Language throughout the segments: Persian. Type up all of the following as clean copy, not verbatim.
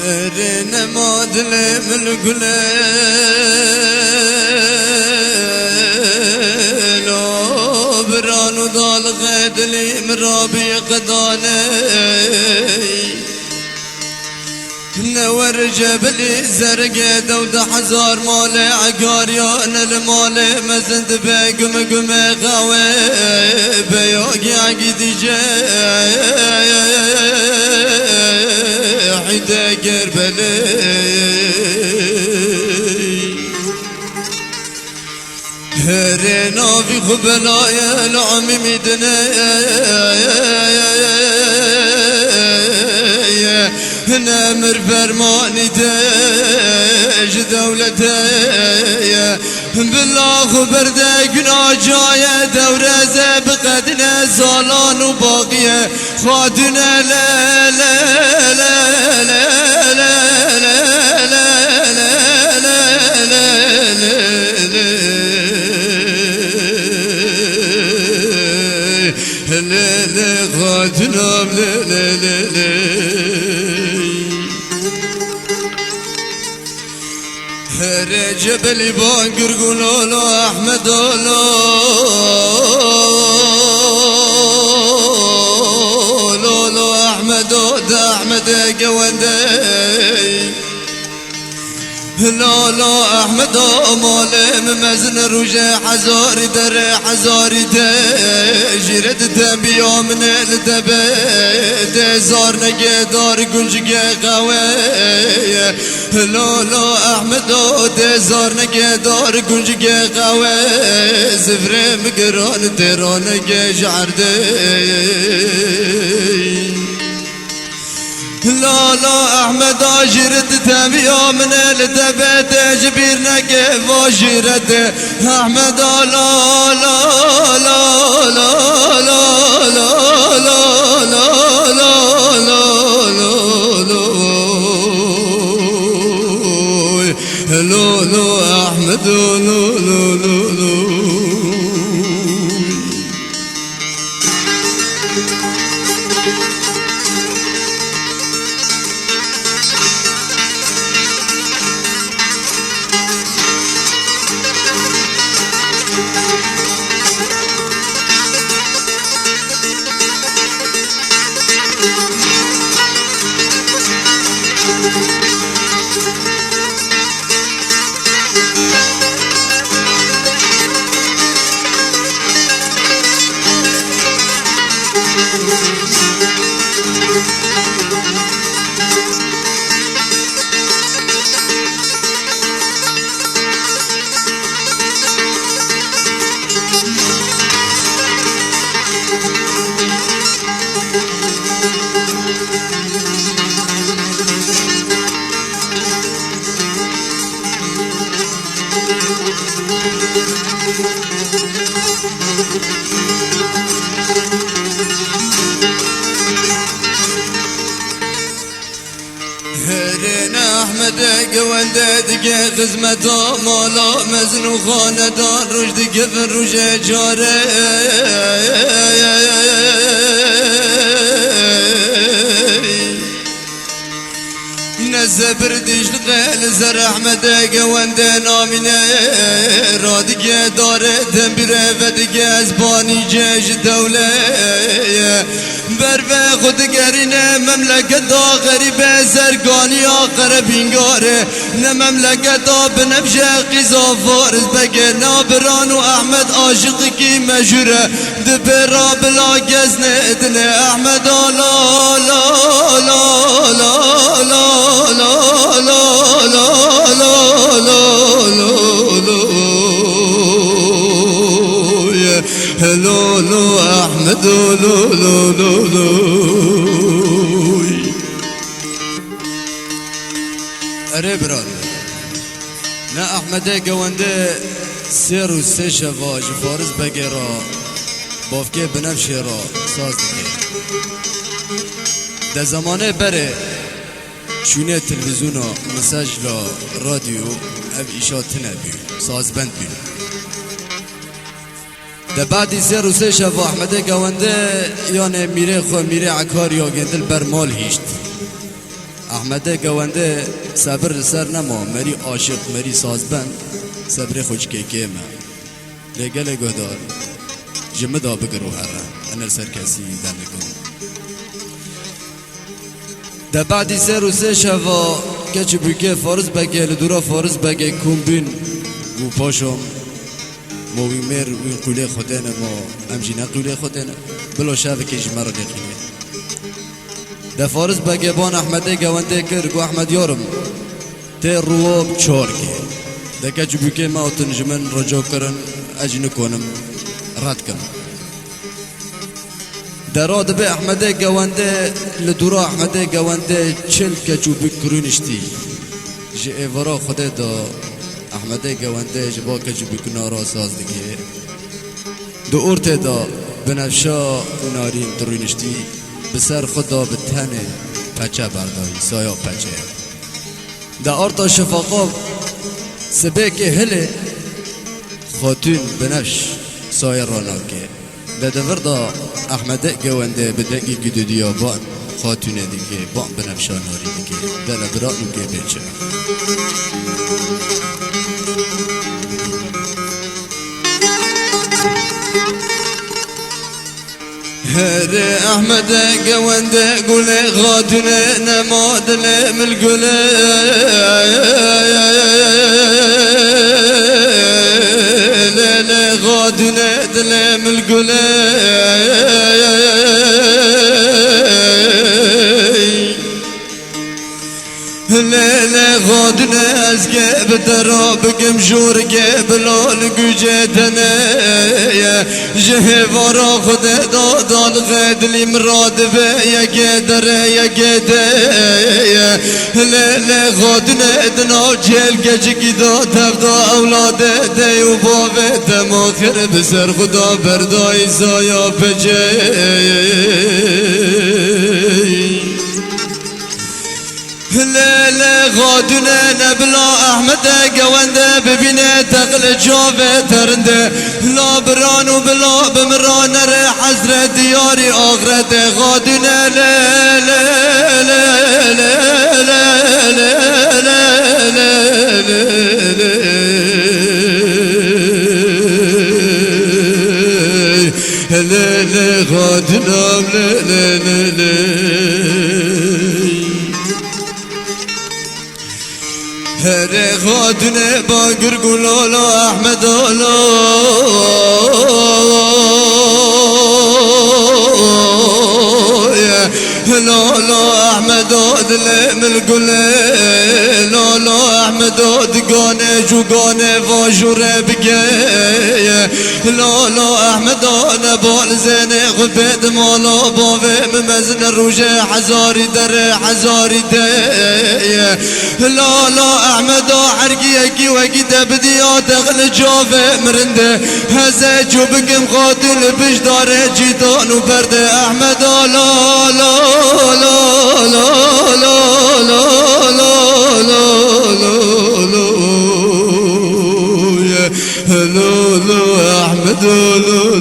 رين مادلي من القليل برانو ضال غدلي من ربي قداني نور جبلي زرقي دود حزار مالي عقاريان المالي مزند بقم قم غوي بيوقي عقدي حدا قربلي هرينا في خبلايا العمي مدني نمر فرماني تاج دولتي بالله خبر دقنا جاية دورة زبقتنا زالان وباقية خادنا لا لا لا لا لا لا لا لا لا لا لا خادنا لا لا لا لا جبل باقر قولوا احمد لولو احمد احمد قوندي لولو احمد مالم مزن رجع حزاري در حزاري جرد تنبيا من الدبد زار نقدار قنجق قوي لولو احمد زار نقدار قنجق قوي زفر مقران تيران جعردي لا لا احمد اجرد تبيا من التبت جبيرنا كيف اجرد احمد لا لا لا لا لا لا لا لا لا لا لا احمد لا لا لا هرينا احمد قوانده دقى خزمته مالا مزن وخاندان رشد قفل رجع جاري نزبر ديش لقيل زر احمد قوانده نامينه رادقى داره تنبيره ودقى ازباني جيش دولة برفه خود گرینه مملکت دا غریبه زرگانی آخر بینگاره نه مملکت دا بنفشه قیزا فارز بگه نابران و احمد عاشق کی مجوره دبرا بلا گزنه ادنه احمد لا لا لا لا لا لا لا لا لا لا لولو احمد لولو اره براد نه احمد گونده سر و سه شواج فارز بگیرا بافکه بنفشه را ساز دیگه در زمانه بره چونه تلویزیون و مساج لا رادیو او ایشا تنه بیو ساز بند بیو ده بعدی سه و سه شب احمده گونده یعنی میره خو میره عکار یا گندل بر مال هیشت احمد گونده صبر سر نما مری عاشق مری سازبند صبر خوش که کیمه لگل گهدار جمدا بگرو هره انا سر کسی دنکن ده بعدی سر و سه شوا کچ بگه فارز بگه لدورا فارز بگه کمبین و پاشم موی مر وی قوله خودنه ما امجی نقوله خودنه بلو شاوه که جمرا لقیه ده فارز بگه بان احمده گونده کرد گو احمد یارم تی رواب چار که ده کچ بگه ما تنجمن رجا کرن اجی نکنم رد کنم دراد به احمده گونده لدورا احمده گونده چل کچو بکرونشتی جه ایورا خود دا احمده گونده جبا کچو بکنارا ساز دیگه دو ارت دا بنفشا نارین ترونشتی بسر خدا بتنه پچه بردایی سایا پچه دا ارتا شفاقا سبک هله خاتون بنفش سایه راناکه ده دور دا احمد گونده بدگی گدو دیا بان خاتونه دیگه بان بنفشان هاری دیگه ده لبرانو که بیچه هر احمد گونده گله خاتونه نماد لمل گله غادنا دلم القلي ليلة غادنا ازقى بدرابك مجور قبلون قجيتنا جهفر خد دال غد لي مراد يا قدر يا قدر ليلة غادنا دنا جيل قجك دا تبدا اولاد دي وبابت ماخر بسر خدا برداي زايا بجي ليلة غادنا نبلا احمد قونده ببينه تقل جوه ترنده لا برانو بلا بمران رح حزر دياري آخرت غادنا ليلة ليلة غادنا هر غادنا باقر قولولو احمد اولو لولو احمد دلم القلي لولو احمد قاني جو قاني فاجور بقي لولو احمد نبال زيني غبيد مالو بوفي ممزن الروجة حزاري در حزاري دي لولو احمد حرقيكي وقيت بديا دخل جوفي مرنده هزا جوبك مقاتل بجدار جيتان وبرد احمد لا لا لا لا لا لا لا احمد لا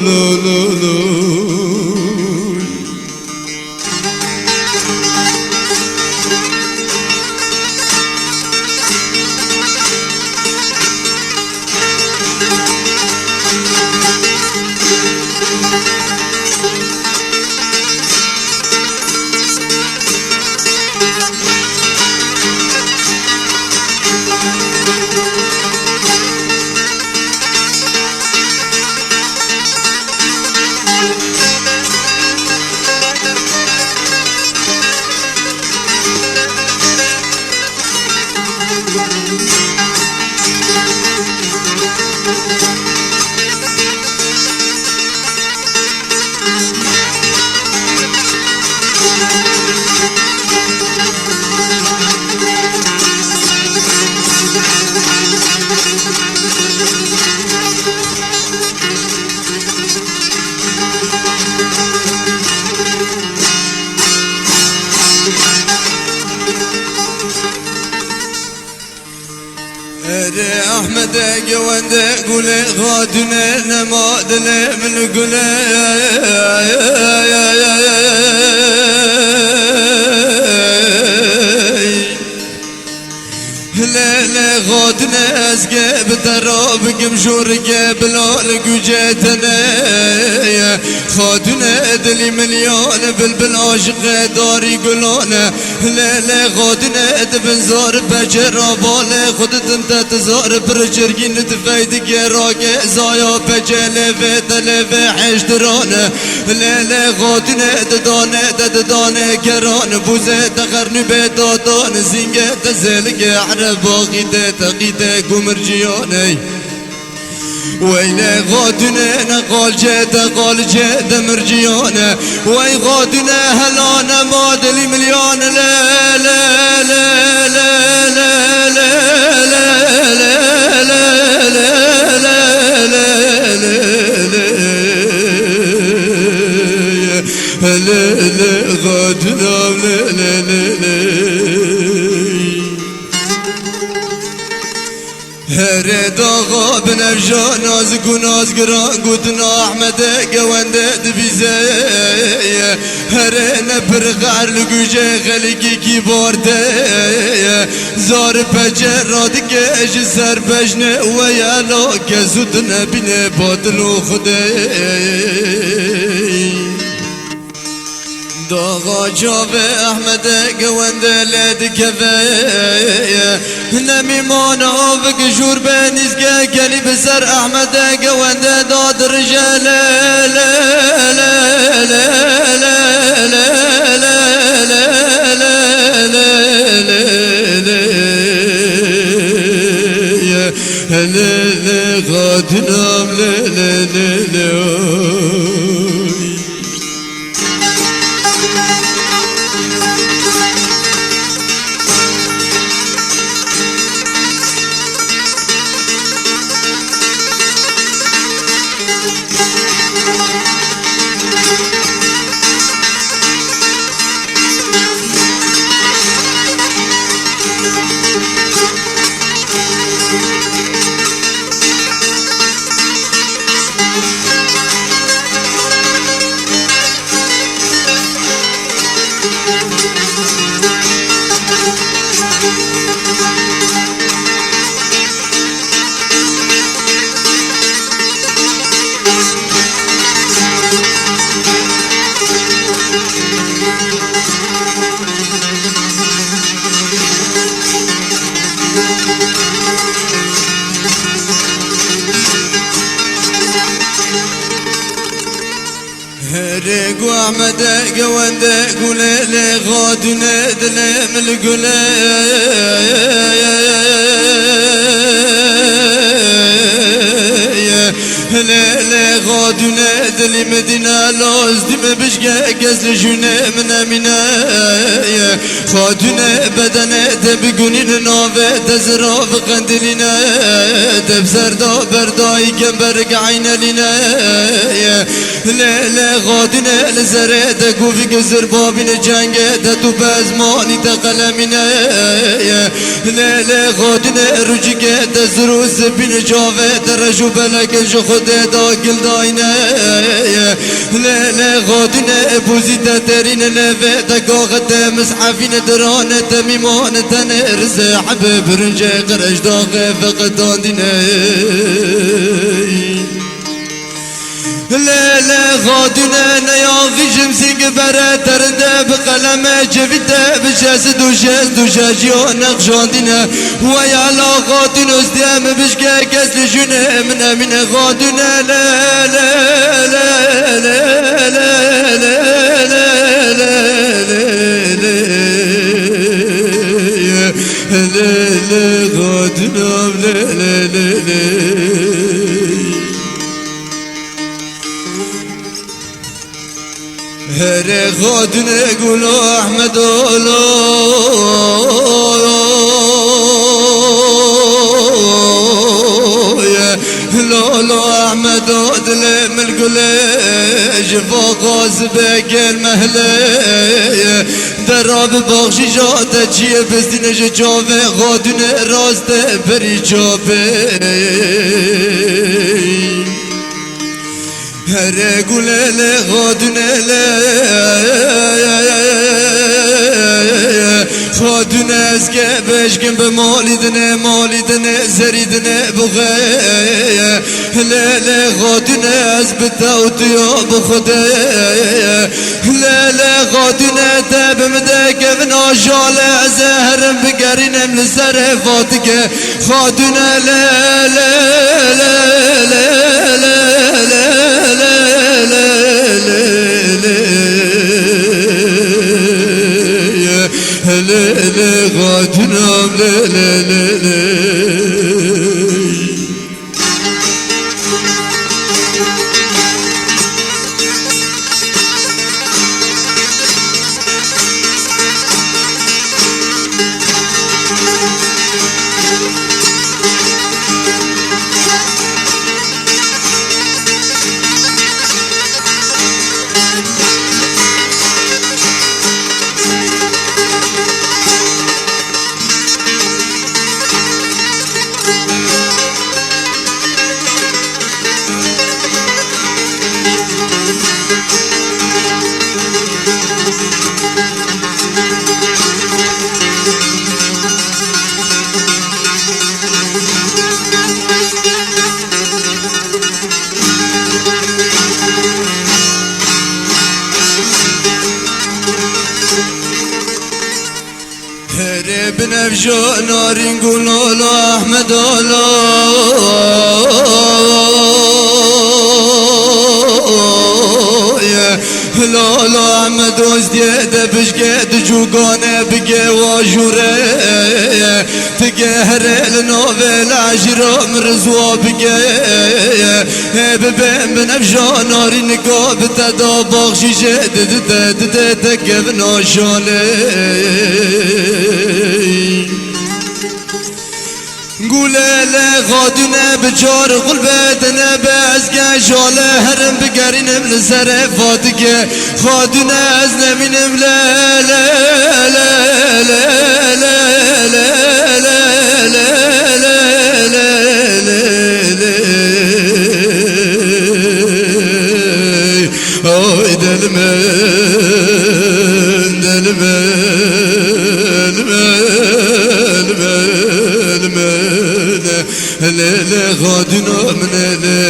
احمد قونده قولي غادنا نماد من قولي لا غادنا اسقب تراب قمشور قبل القجتنا خادنا دلي مليون بلبل عاشق دار يقولون لا غادنا بنزار بجرا بالا خدت انت تزار برجرين تفايدك يا راقي زايا بجل فتل حشتران لا غادنا ددانا كران بوزة تخرن بيتاتان زنجة تزلق عرب باقي تقيتك ومرجياني وين غادنا نقال جد مرجيانا وي غادنا هلانا مادلي مليون لا لا لا لا لا لا لا لا غادنا لا لا لا هرد آقا بنفجا نازک و نازگران گوتنا احمد گونده دبیزه هره نپر غر لگوجه خلقی کی بارده زار پجه رادگه اش سر پجنه و یالا که زود نبینه باطل و خوده داغا جاوه احمد گونده لد کفه نمی مانا و کشور به نیزگه کلی بسر احمد گونده داد رجال لا لا لا لا غادنا لا لا لا ريق احمد قوانده قولي لي غادنا دلم القولي لا غادنا دلي مدينة لوز دم بشقى قزل جنة من أمينة خادنا بدنا تبقونين نوفة تزراف قندلنا تبسردا برداي كمبرق عين لنا لا غادنا لزرع تكو في قزر بابين جنگة تتو بازماني تقلمنا لا غادنا رجيكة تزروز بين جافة ترجو بلك خده دا گل داینه لا غادنا بوزی ترین لفه تقاقت مسحفین درانه تمیمان تنرز حب برنجه قرش داغه فقدان دینه لا غادنا نياغي جمسيق برا ترده بقلمه جفته بشاسد وشاجيو نقشاندنا ويا لا غادنا ازديام بشكا كسل جنه من غادنا لا لا لا لا لا لا غادنا لا لا لا هر غادنا قولوا احمد لا احمد دلم القليش فوق غازبك المهلي دراب باغشي جاتا جيه بستنج جوفي غادنا راسته بري جوفي هر قولي غادنا لا خادون از که بشکن به مالیدنه زریدنه بغیه لیل خادون از بتاوتیا بخده لیل خادون تبم دکه ناشاله زهرم بگرینم لسر فاتکه خادون لیل غادنام بنفجو نارين قولوا له أحمد لا أحمد وزديد بشقيد جوقانه بقي واجوره تقهر لنوفل عشرة مرزوا بقي ببين بنفجو نارين قوب تدا بغشي جدد تقف ناشالي قوله لغادونه بجار قلبتنا بازگه شاله هرم بگرینم لسر فاتگه خادونه از نمینم لا لا لا لا لا لا غادنا من لا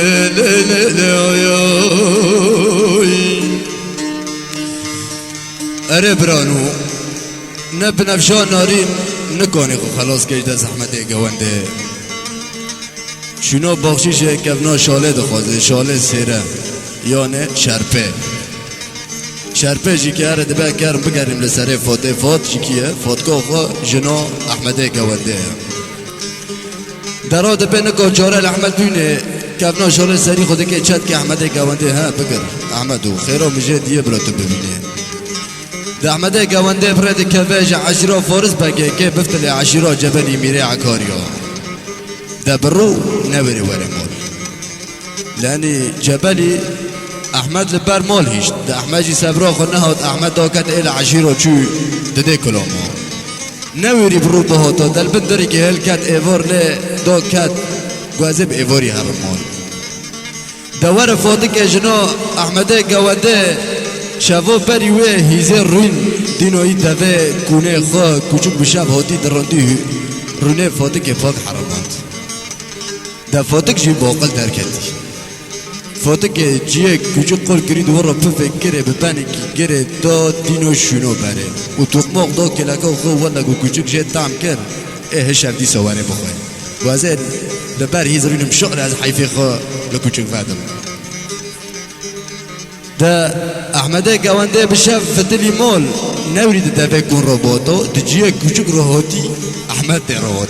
اره برانو نبنفشان نارين نكوني خلاص كيش دا زحمته قوانده شنو بخشيشه كفنا شاله دخوازه شاله سيره يانه شرپه جی که هر دبه کرم بگریم لسره فات جی کیه فاتگاه خواه جنا احمده گونده درا دبه نکا چاره احمد بینه کفنا شاله سری خوده که چد که احمده گونده ها بگر احمدو خیرا مجه دیه برا تو ببینه ده احمده گونده برد کفاج عشرا فارس بگه که بفتل عشرا جبلی میره عکاریا ده برو نوری وری مال لانی جبلی احمد لبر مال هیشت ده احمد جی سبرا خود نهاد احمد داکت ایل عشیرا چو دده کلاما نویری برو بهاتا دل بندری که هل کت ایوار لی داکت گوزب ایواری هر مال دوار فاتک اجنا احمده گوانده شفا بریوه هیزه روین دینوی دوه کونه خواه کچک بشب هاتی دراندی رونه فاتک فاق حرامات ده فاتک جی باقل درکتی فاتك جيه كوچو قول كريد ورا بفكره بباني كيره دا دينو شنو بره و توقماق دا كلاكا خو ولا كوچو جيه طعم كر ايه هشاف دي سواني بخوي وازد لبار هيزرين مشغل از حيفي خو لكوچو فادم دا احمده قوانده بشاف فتلي مول نوريد دفع كون روبوتو دجيه كوچو روحاتي احمد دي روحات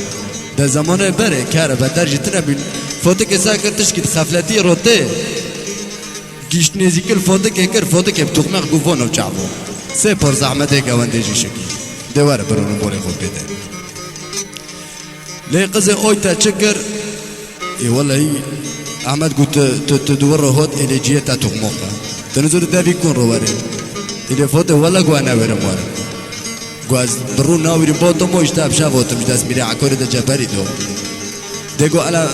دا زمانه بره كاره بدر جتنا بين فاتك ساكرتش كده خفلتي روته گیشت نزیکل فاتک بتوخمق گوفانو چعبو سه پر زحمته گوانده جی شکی دواره برونو بولی خود بیده لی قضه اویتا چکر ای والله احمد گوت تدور رو هات ایلی جیه تا توخمقه تنظر دابی کن رو باره ایلی فاته والله گوانه برم باره گواز برون ناویریم با تو موشتا بشا واتم جدست میره عکاری دا جبری دو دگو علا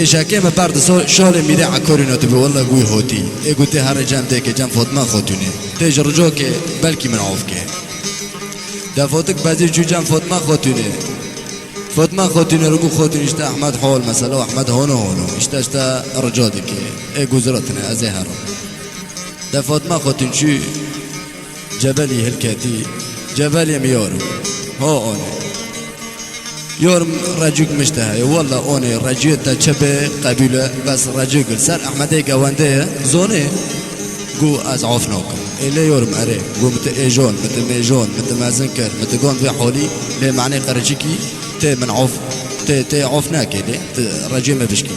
اشاكي ما بعد شال ميري عكورينو تبي والله قوي هوتي اي قلت هر جام ديك جام فاطمه خوتوني تجرجوك بلكي من عوفك دفوتك بازي جوجان فاطمة خوتوني فاطمة خوتوني رجو خوتوني اشتا أحمد حول مثلا وأحمد هونو اشتا رجادك اي جزرتنا أزهر ده فاطمة خوتون شو جبلي هالكاتي جبلي ميورم هو أنا يورم رجوك مشتهي والله أنا رجوت تشبه قبيلة بس رجوك سر أحمد جوانده زوني جو از عفناك اللي يورم أري جو مت إيجون مت ميجون مت مازنكر مت جون في حولي ليه معنى قرجيكي تي من عف تي عفناك اللي رجيم بشكي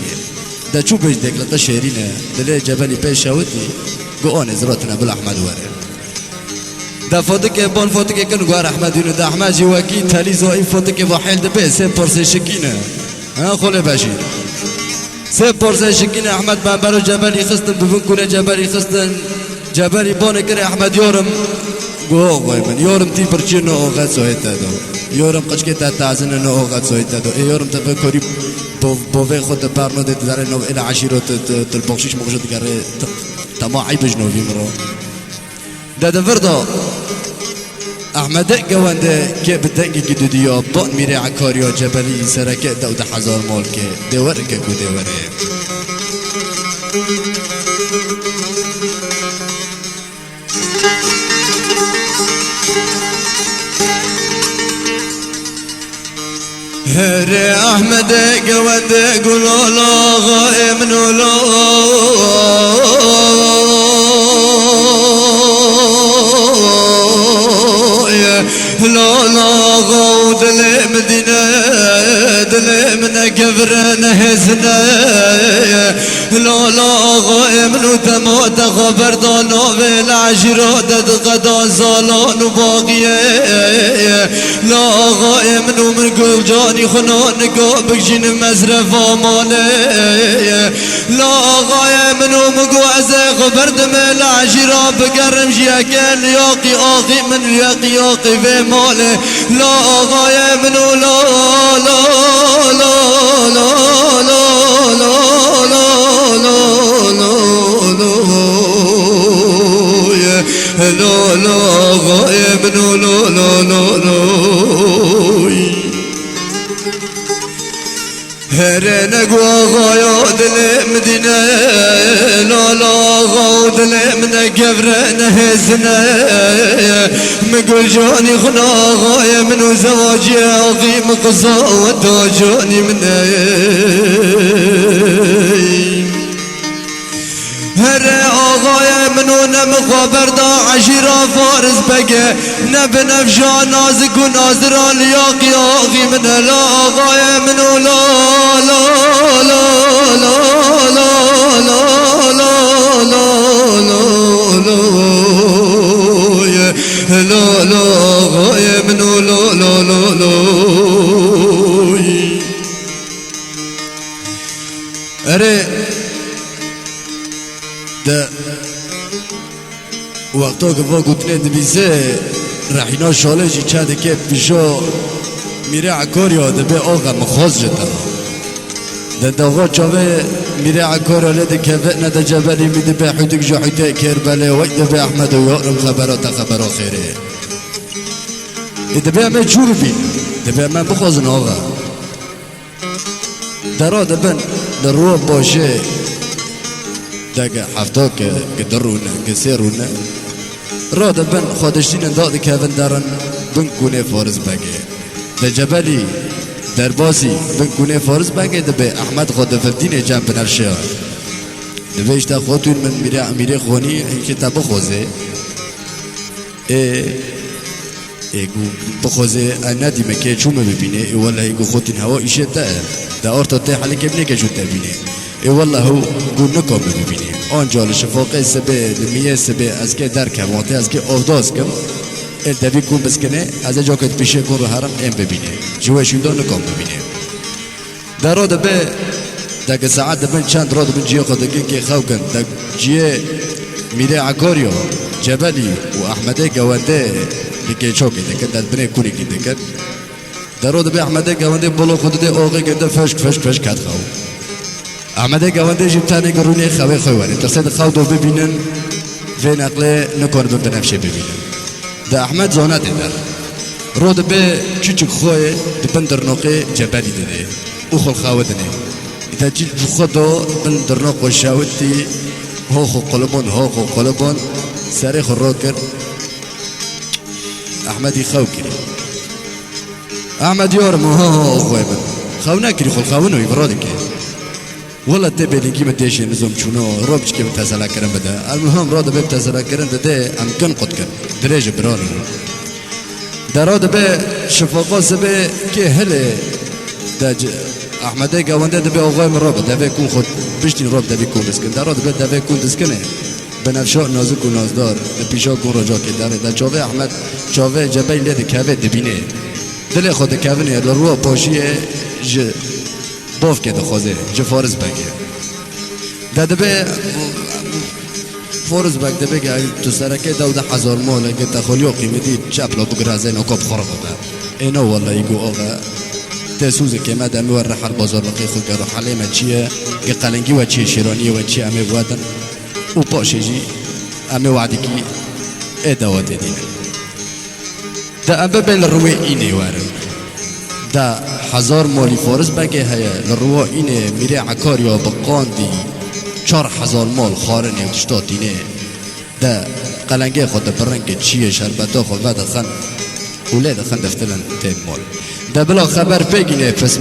ده شو بيجدك لتشهرينا ده جبلي بيشاوتي جو أنا زرتنا بالأحمد واري ده فوتك بون فوتك كن غار احمد يونو ده احمد جواكي تالي زوي فوتك وحيل ده بس بورس شكينه ها خله باشي سه بورس شكينه احمد بابلو جبل يخستن ببن كونه جبل يخستن جبل بون كره احمد يورم جو من يورم تي برچنو اوغا سويتا دو يورم قشكه تعزن نو اوغا سويتا دو يورم تفكري بوفي خد بارنو ده دار نو الى عشيرو البوخشيش موجود قري تما عيب جنو بيمرو ده فرضو احمد جوانده كي بدنجي جدوديو بون ميري عكاريو جبلي سركه داود حزار مالكه دورك كودوره هري احمد جوانده قولوا لا غائم نولو لا لا غود المدينة دل من قبرنا هزنا لا لا غائم نتموت خبر دانو بالعشرة دد قدا زالان باقية لا غائم من قل جاني خنان قابك جن مزرف آمانه لا غائم من قوعزة خبر دم العشرة بقرم جيكال ياقي آقي من ياقي في ماله لا غاية منو لا لا لا لا لا لا لا لا لا غاية منو لا لا لا لا هرنا قوا غايات المدينة لا لا غاود من قبرنا هزنا مقول جاني خنا غاية من زواجي عظيم قصة وداجاني من هر آغای منو نمخابر دا عشیرا فارس بگه نبنفشا نازک و نازران لیاقی آغی من لا آغای منو لا لا لا لا لا لا لا لا لا لا آغای منو لا لا لا لا اره ده وقتا که با گوتنه دبیزه رحینا شالجی چه که پیشا میره عکاریا ده به آقا مخواز جدا ده داغا چاوه میره عکاریا ده که وقنا ده جبلی میده به حوتک جاحیته کربله و ده به احمد و یارم خبرات خیره ده به همه چور بین ده به همه بخوازن آقا درا ده بن ده رو باشه داك حفتوك قدرونا قسيرونا رادا بن خودشتين داد كافن دارن بنكوني فارس باقي دا جبلي درباسي بنكوني فارس باقي دا بي احمد خود فردين جنب نرشا دا بيش دا خودتون من اميري خوني هيك تا بخوزي بخوزي انا دي مكي چوم ببيني والله يقول خودتين هوا ايشه دا ارتا تي حالي كبني كجو تبيني والله هو قول نکام ببینی آنجا لشفاقه سبه دمیه سبه از که در کمانته از که آفداز کم الدوی کن بسکنه از جا که پیشه کن رو حرم این ببینه جوه شوندا نکام ببینه در را دبه دک ساعت دبن چند را دبن جیه خودگی که خو کن دک جیه میره عکاریو جبلی و احمده گوانده لکه چوکی دکن داد بنه کنی که دکن در را دبه احمده گوانده بلو خود ده آقای گنده فشک کد خو احمد گوانده جبتانه گرونه خواه خواره ترسد خو دو ببینن و نقله نکن بنفشه ببینن ده احمد زانه در رود به چیچک خوی دبندر نقطه جبلی داده او خل خاودنه إذا جيت بخدو بندر نقطه شاوتي هوخو قلبون ساريخ الروكر أحمدي خوكري أحمد يورم هو خويبن خونا كري خل خاونو يبرادك والله تبي لقي متيش نزوم شنو روبش كي بتسلا كرم بدا المهم راد به بتسلا كرم ده ام كن قد كن درجه براني دراد به شفاقه سبه كي هله دج احمد گاونده ده به آقای مراد ده کون خود بشتین راب ده کون دسکن دراد به ده کون دسکنه بنفشا نازک و نازدار ده پیشا کون رجا که داره ده چاوه احمد چاوه جبه لید کوه دبینه دل خود کوه رو پاشیه باف که دخوازه جه فارز بگه ده به فارز بگ ده بگه تو سرکه 12,000 مال اگه تخولیو قیمتی چپلا بگرازه نکاب خراب بگه اینا والله ایگو آقا تسوزه که ما دمی ور رحل بازار لقی خود که رحل ما چیه که قلنگی و چیه شیرانی و چیه امه بوادن و پاشه جی امه وعدی که ادوات دینه ده امه بین روی اینه وارم ده 1000 مالی فارس بگه هیا لروا اینه میره عکاریا بقاندی 4000 مال خارنه و تشتاتینه ده قلنگه خود برنگ چیه شربتا خود بعد خن اولاد خن دفتلن تیم مال ده بلا خبر بگینه پس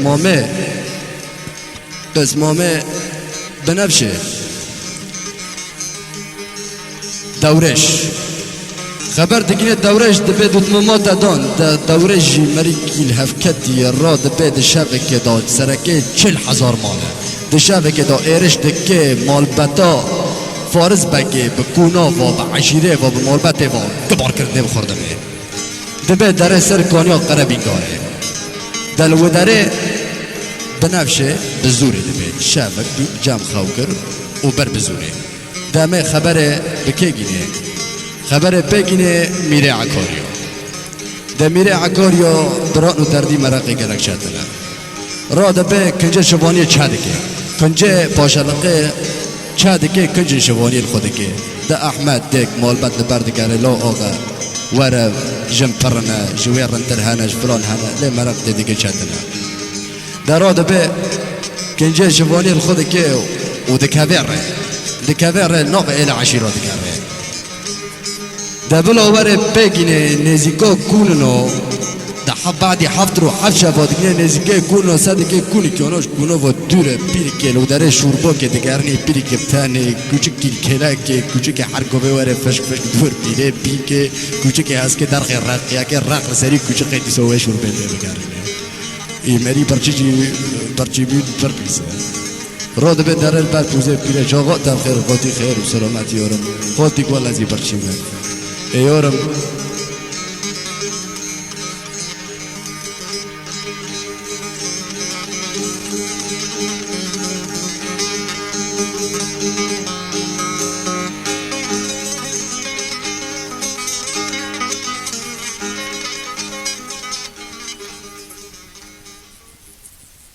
مامه بنفشه دورش خبر دگینه دورش دبه دوتمامات دان دورش مریکی الهفکتی را دبه دشبه دا سرکه 40,000 ماله دشبه دا ایرش دکه مالبتا فارز بگه بکونا و بعشیره و بمالبته و گبار کرده بخورده دبه داره سر کانیا قربی گاره دلو داره بنفشه بزوره دبه شبک جام خوکر و بر بزوره دمه خبره بکه گینه خبر بگینه میره عکاریو ده میره عکاریو بران و دردی مرقی گلک شدنه را ده به کنجه شبانی چادکه کنجه پاشلقه چادکه کنجه شبانی خودکه ده احمد دک مالبت لبردگره لا آقا وره جمپرنه جویر رنتر هنش فلان هنه لی مرق ده دیگه چدنه ده را ده به کنجه شبانی خودکه و دکویره ناق ایل عشیره دکره ده بلاوره بگینه نزیکا کوننو ده بعدی 7 رو 7 شب دیگه نزیکا کونو صدقه کونی که اوناش کونو و دوره پیری که لو داره شوربا که دگرنی پیری که بتنه کوچک کیل که کوچک هر کوبه وره فشک دور پیره پی که کوچک هست که درخ رق که رق سری کوچک دیسوه شوربه دگرنه ای مری پرچی بود پرپیسه راد به در البر پوزه پیره جاغا در خیر قاطی خیر و سلامتی یارم قاطی کوال ازی پرچی من ایارم